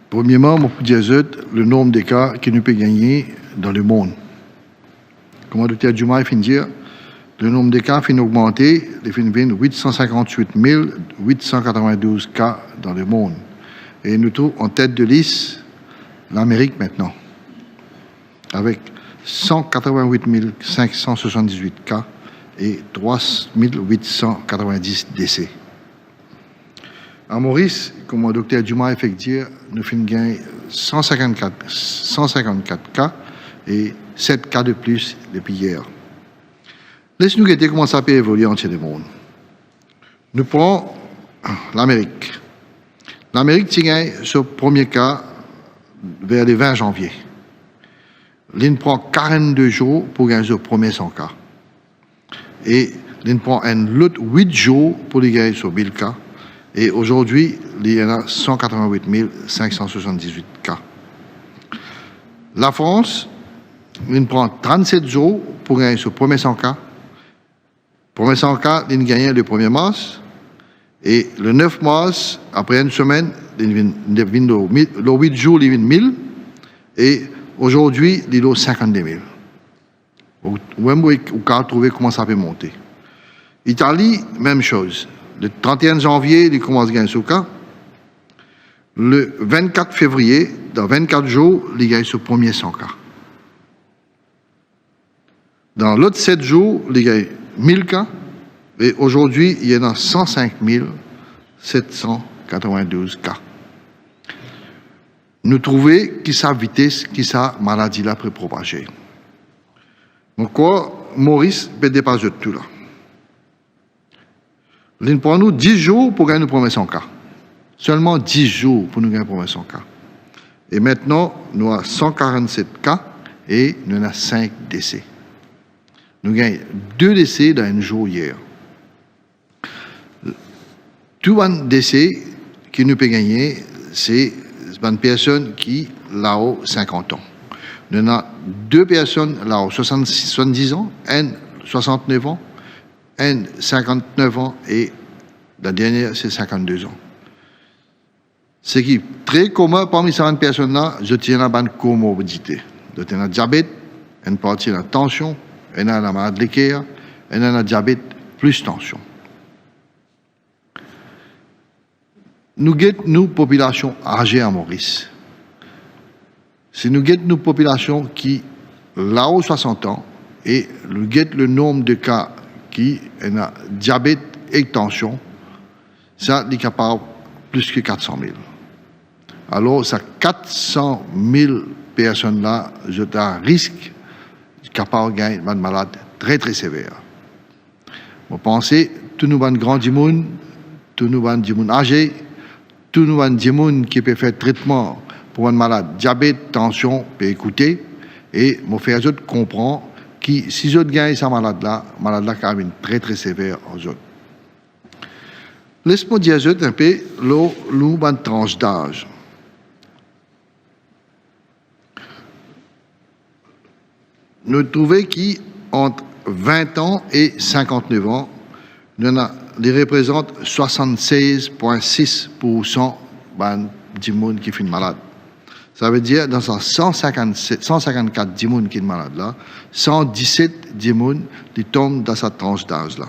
Premièrement, je peux dire le nombre de cas que nous pouvons gagner dans le monde. Comme le docteur Djouma fin dire, le nombre de cas fin augmenter, il fin 858 892 cas dans le monde. Et nous trouvons en tête de liste l'Amérique maintenant, avec 188 578 cas et 3 890 décès. En Maurice, comme le docteur Djouma a fait dire, nous finissons gagner 154 cas et 7 cas de plus depuis hier. Laisse-nous regarder comment ça peut évoluer entier le monde. Nous prenons l'Amérique. L'Amérique gagne ce premier cas vers le 20 janvier. L'IN prend 42 jours pour gagner ce premier 100 cas. Et l'IN prend un autre 8 jours pour gagner ce 1000 cas. Et aujourd'hui, il y en a 188 578 cas. La France, il prend 37 jours pour gagner ce premier 100 cas. Premier 100 cas, il gagne le 1er mars. Et le 9 mars, après une semaine, le 8 jours, il vient 1000. Et aujourd'hui, il est 52 000. Vous pouvez trouver comment ça peut monter. Italie, même chose. Le 31 janvier, il commence à gagner ce cas. Le 24 février, dans 24 jours, il gagne ce premier 100 cas. Dans l'autre 7 jours, il gagne 1000 cas. Et aujourd'hui, il y en a 105 792 cas. Nous trouvons qui sa vitesse, qui sa maladie là peut propager. Donc, quoi, Maurice peut dépasser tout là. Il prend nous 10 jours pour gagner le premier 100 cas. Seulement 10 jours pour nous gagner le premier 100 cas. Et maintenant, nous avons 147 cas et nous avons 5 décès. Nous gagnons 2 décès dans un jour hier. Tout un décès que nous pouvons gagner, c'est une personne qui a 50 ans. Nous avons 2 personnes qui ont 70 ans, une 69 ans, un 59 ans et la dernière, c'est 52 ans. Ce qui est très commun parmi ces personnes-là, je tiens à une comorbidité. Je tiens à diabète, une partie de la tension, une a la maladie de cœur, une a la diabète plus tension. Nous guettons nous population âgée à Maurice. Si nous guettons nous population qui là-haut 60 ans et nous guettons le nombre de cas qui ont diabète et tension, ça est capable plus que 400 000. Alors, ça 400 000 personnes là, je un risque capable de gagner une maladie très très sévère. Vous pensez, tous nous avons grand monde, tous nous avons âgés, tous nous avons qui peut faire traitement pour une malade diabète, tension, peut écouter et me faire autres comprendre que si je gagne cette malade là quand même très très sévère aux autres. Laisse-moi dire un peu une tranche d'âge. Nous trouvons qu'entre 20 ans et 59 ans, les représentent 76,6% du monde qui est malade. Ça veut dire dans 154 du monde qui est malade là, 117 du monde qui tombent dans cette tranche d'âge là.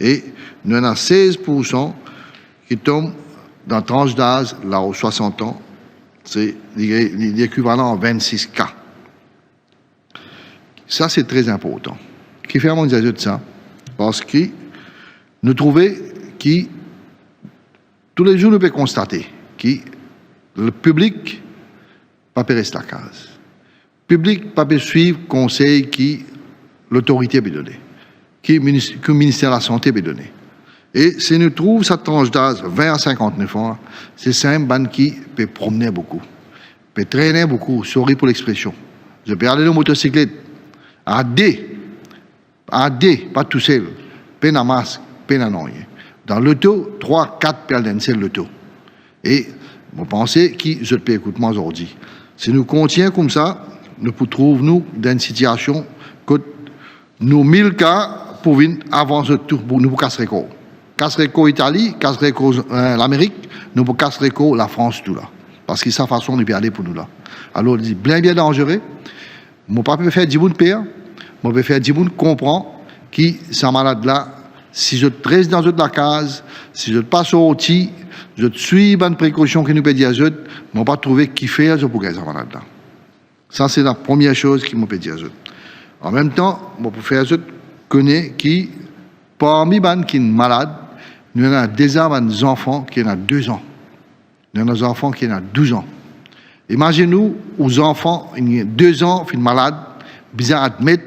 Et nous avons 16% qui tombent dans la tranche d'âge là aux 60 ans. C'est l'équivalent à 26 cas. Ça, c'est très important. Qui fait mon de ça? Parce que nous trouvons que tous les jours, nous pouvons constater que le public ne peut pas rester à la case. Le public ne peut pas suivre le conseil que l'autorité peut donner, que le ministère de la Santé peut donner. Et si nous trouvons cette tranche d'âge 20 à 59 ans, c'est un ban qui peut promener beaucoup, peut traîner beaucoup, sorry pour l'expression. Je peux aller en motocyclette, à D, pas tout seul, peine à masque, peine à non. Dans l'auto, 3, 4 perles d'un seul l'auto. Et vous pensez qui je peux écouter moi aujourd'hui. Si nous continuons comme ça, nous trouvons dans une situation que nous 1000 cas pour venir avancer tout, pour nous casser l'Italie, casser l'Amérique, nous casser la France tout là. Parce que sa façon de aller pour nous là. Alors, il dit, bien dangereux. Mon papa peut faire 10 de père. Moi, peut faire 10 de comprend qui, sa malade là, si je reste dans la case, si je passe au outil, je suis bonne précaution que nous peut dire, je ne pas trouver qui fait pour gagner sa malade là. Ça, c'est la première chose qui m'a peut dire. En même temps, moi, pour faire je connais qui, parmi les qui sont malades, nous avons déjà des enfants qui ont 2 ans. Nous avons des enfants qui ont 12 ans. Imaginez-nous, aux enfants, ils ont 2 ans, ils sont malades, bien admettre,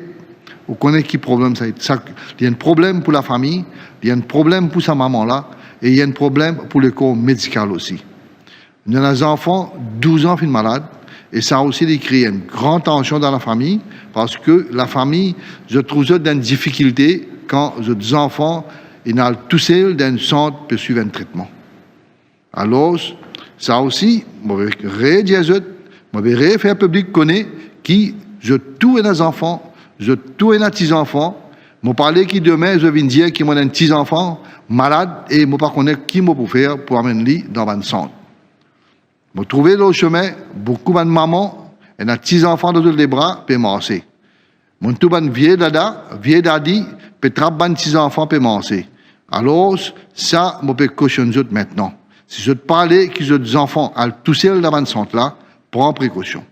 vous connaissez qui problème ça. Il y a un problème pour la famille, il y a un problème pour sa maman là, et il y a un problème pour le corps médical aussi. Nous avons des enfants, 12 ans, ils sont malades, et ça a aussi créé une grande tension dans la famille, parce que la famille, je trouve ça dans une difficulté quand les enfants, ils sont tous seuls dans un centre pour suivre un traitement. Alors, ça aussi, je vais faire public connaître qui, je tue les enfants, je tue les petits-enfants, je parle qui demain, je viens dire qu'il y a un petit-enfant malade et je ne sais pas qui je peux faire pour amener dans un centre. Je trouve le chemin, beaucoup de mamans, et des petits-enfants dans les bras, pour marcher. Je trouve un vieux dadi, peut trapper un petit-enfant pour marcher. Alors, ça, je peux cautionner maintenant. Si je te parlais que les enfants sont tout seuls dans ce centre-là, prends précaution.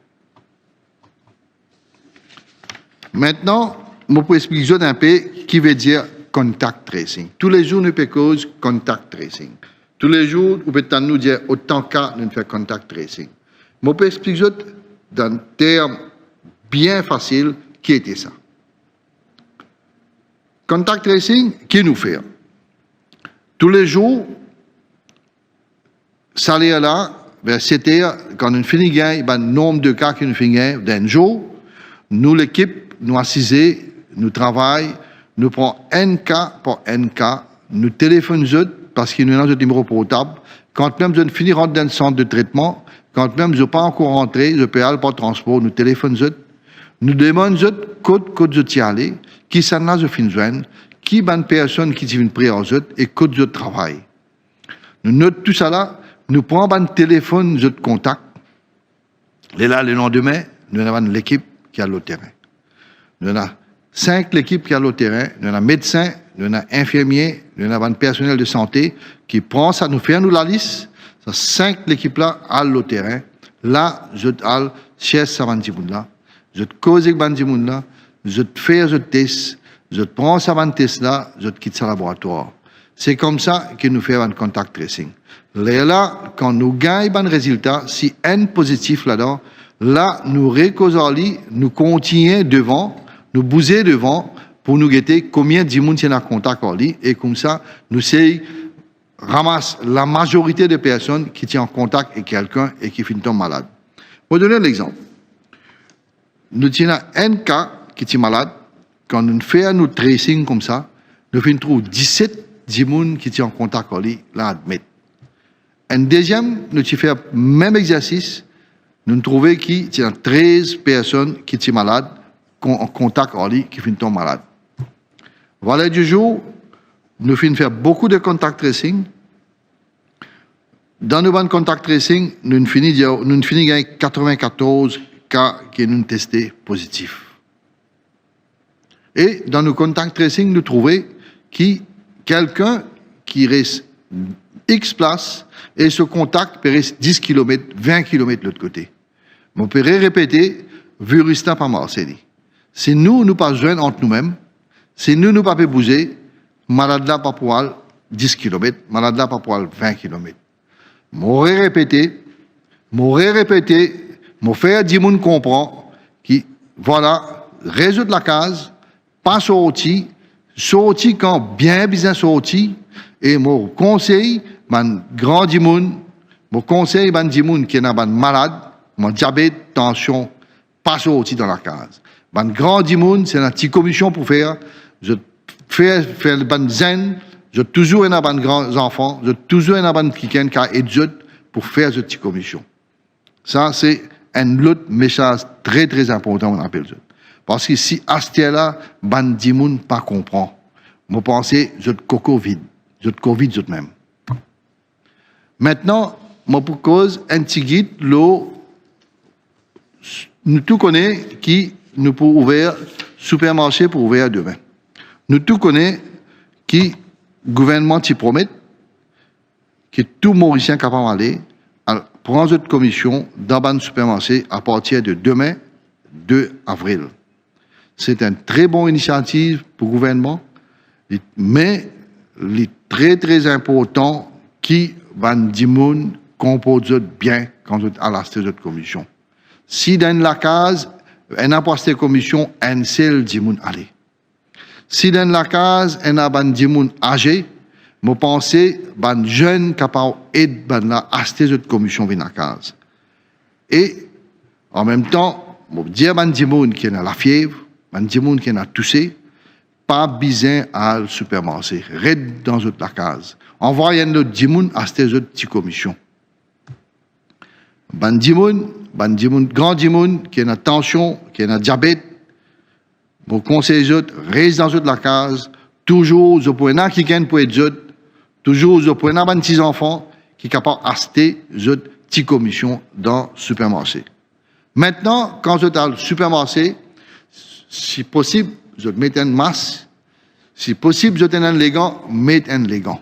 Maintenant, je peux expliquer un peu ce qui veut dire contact tracing. Tous les jours, nous pouvons cause contact tracing. Tous les jours, nous pouvons nous dire autant qu'à nous faire contact tracing. Je peux expliquer d'un terme bien facile qui était ça. Contact tracing, qui nous fait? Tous les jours, ça est là, vers 7 heures, quand nous finissons, il y a un nombre de cas que nous finissons d'un jour. Nous, l'équipe, nous assisons, nous travaillons, nous prenons un cas pour un cas, nous téléphonons parce que nous avons un numéro portable. Quand même je finis rentrer dans le centre de traitement, quand même je ne peux pas encore rentrer, je peux aller par transport, nous téléphonons, nous demandons code je tiens aller, qui s'en là je finis joindre, qui est une personne qui vient près en eux et code je travaille. Nous notons tout ça là. Nous prenons un téléphone de contact. Et là, le lendemain, nous avons l'équipe qui est à le terrain. Nous avons 5 l'équipe qui est à le terrain. Nous avons un médecin, nous avons un infirmier, nous avons un personnel de santé qui prend ça, nous fait nous la liste. Ces 5 l'équipe là à le terrain. Là, je vais chez Savantimoun là. Je te cause avec Bandimoun là. Je te fais un test. Je te prends ce test là. Je te quitte ce laboratoire. C'est comme ça que nous faisons un contact tracing. Là, quand nous gagnons un résultat, si N positif là-dedans, là, nous récausons, nous continuons devant, nous bousons devant pour nous guetter combien de monde sont en contact avec lui. Et comme ça, nous ramasse la majorité des personnes qui sont en contact avec quelqu'un et qui finissent malade. Pour donner un exemple, nous avons un cas qui est malade. Quand nous faisons notre tracing comme ça, nous trouvons 17 personnes qui sont en contact avec lui, là, admettent. Un deuxième, nous avons fait le même exercice. Nous trouvons qu'il y a 13 personnes qui sont malades, en contact avec lui, qui finissent malades. Voilà du jour, nous finissons faire beaucoup de contact tracing. Dans nos contact tracing, nous finissons avec 94 cas qui nous testés positifs. Et dans nos contact tracing, nous trouvons que quelqu'un qui reste X place et ce contact peut rester 10 km, 20 km de l'autre côté. On peut répéter, virus n'a pas Marseille. Si nous pas joindre entre nous-mêmes, si nous pas bouger, malade là pas pour 10 km, malade là pas pour 20 km. M'aurais répété, m'en faire 10 moun comprend qui, voilà, résoudre la case, pas sorti quand bien sorti, et mon conseil, mon grand dimoun, mon conseil, mon dimoun qui est malade, mon diabète, tension, pas sorti dans la case. Mon grand dimoun, c'est une petite commission pour faire, je fais le ban zen, je toujours un ban grands enfants, je toujours un ban qui aide pour faire cette petite commission. Ça, c'est un autre message très, très important, on appelle ça. Parce que si Astia ban dimoun pas comprend, je pense, je te coco vide. Je te Covid, je même. Maintenant, moi pour cause, un petit guide, nous tout connaissons qui nous pour ouvrir supermarché pour ouvrir demain. Nous tout connaissons qui gouvernement t'y promet que tout Mauricien capable d'aller prendre cette commission dans le supermarché à partir de demain, 2 avril. C'est une très bonne initiative pour le gouvernement, mais il est très très important qui van dimoun compose bien quand on a la cette commission. Si dans la case, on a pas cette commission, un seul dimoun aller. Si dans la case, on a ban dimoun âgé, je pense que les jeunes capables d'aider à cette commission dans la case. Et en même temps, je dis à les gens qui ont la fièvre, les gens qui ont toussé, pas besoin à le supermarché. Reste dans la case. Envoyez nos gens à cette petite commission. Les gens, grands gens qui ont tension, qui ont diabète, je conseille aux autres, reste dans la case. Toujours, je peux qui gagne pour les autres. Toujours, je peux les petits enfants qui sont capables d'acheter cette petite commission dans le supermarché. Maintenant, quand je suis dans le supermarché, si possible, je mets un masque. Si possible, je mets les gants, mets les gants.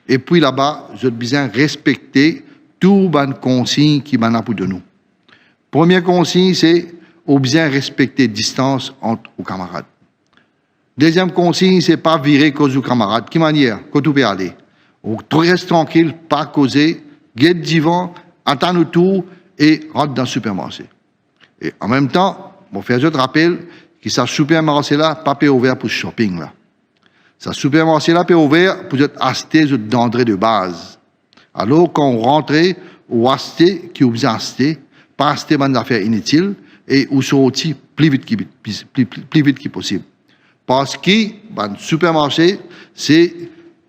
Et puis là-bas, je besoin respecter toutes les consignes qui sont pour de nous. Première consigne, c'est bien respecter la distance entre les camarades. Deuxième consigne, c'est pas virer cause aux camarades. Qui manière, quand tu peux aller. Reste tranquille, pas causer, guette divan, attends le tour et rentre dans le supermarché. Et en même temps, je fais un rappel que ce supermarché-là n'est pas ouvert pour le shopping. Là. Ce supermarché-là est ouvert pour acheter des denrées de base. Alors, quand on rentre, on acheter qui vous acheter, pas acheter des affaires inutiles et ou sortir plus vite que possible. Parce que le supermarché, c'est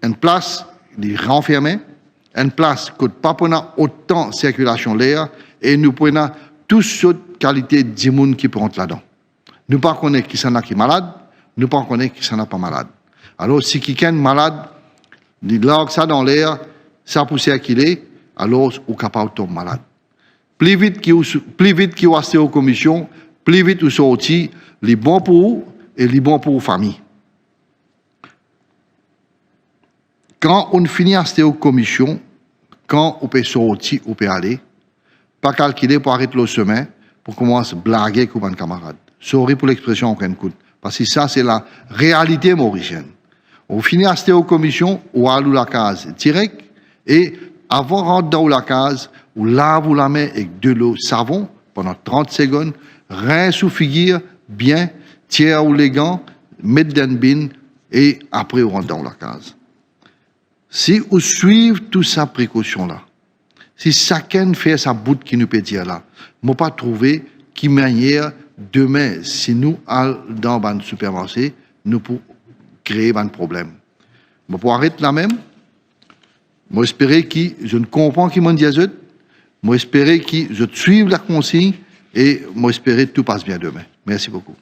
une place renfermée, une place qui n'a pas autant de circulation d'air et nous prenons toutes sortes qualités de monde qui prennent là-dedans. Nous ne connaissons pas qui s'en a qui est malade, nous ne connaissons pas qui s'en a pas malade. Alors, si quelqu'un est malade, il largue ça dans l'air, ça poussière qu'il est, alors on est capable de tomber malade. Plus vite qu'il y a aux commissions, plus vite vous sortez, les bons pour vous et les bons pour vos familles. Quand on finit à aux commissions, quand on peut sortir, on peut aller, pas calculer pour arrêter le chemin, pour commencer à blaguer avec un camarade. Sorry pour l'expression qu'on écoute. Parce que ça, c'est la réalité mauricienne. On finit à aux commissions, on alloue la case direct, et avant de rentrer dans la case, on lave la main avec de l'eau savon pendant 30 secondes, rien sous figure, bien, tire ou les gants, mettre dans une bin, et après on rentre dans la case. Si on suit toute sa précaution-là, si chacun fait sa bout qui nous peut dire là, je ne pas trouver qui manière demain, si nous allons dans un supermarché, nous pouvons créer un problème. Je peux arrêter là même. Je espère que je ne comprends qui m'en dit à eux. Je espère que je suive la consigne et je espère que tout passe bien demain. Merci beaucoup.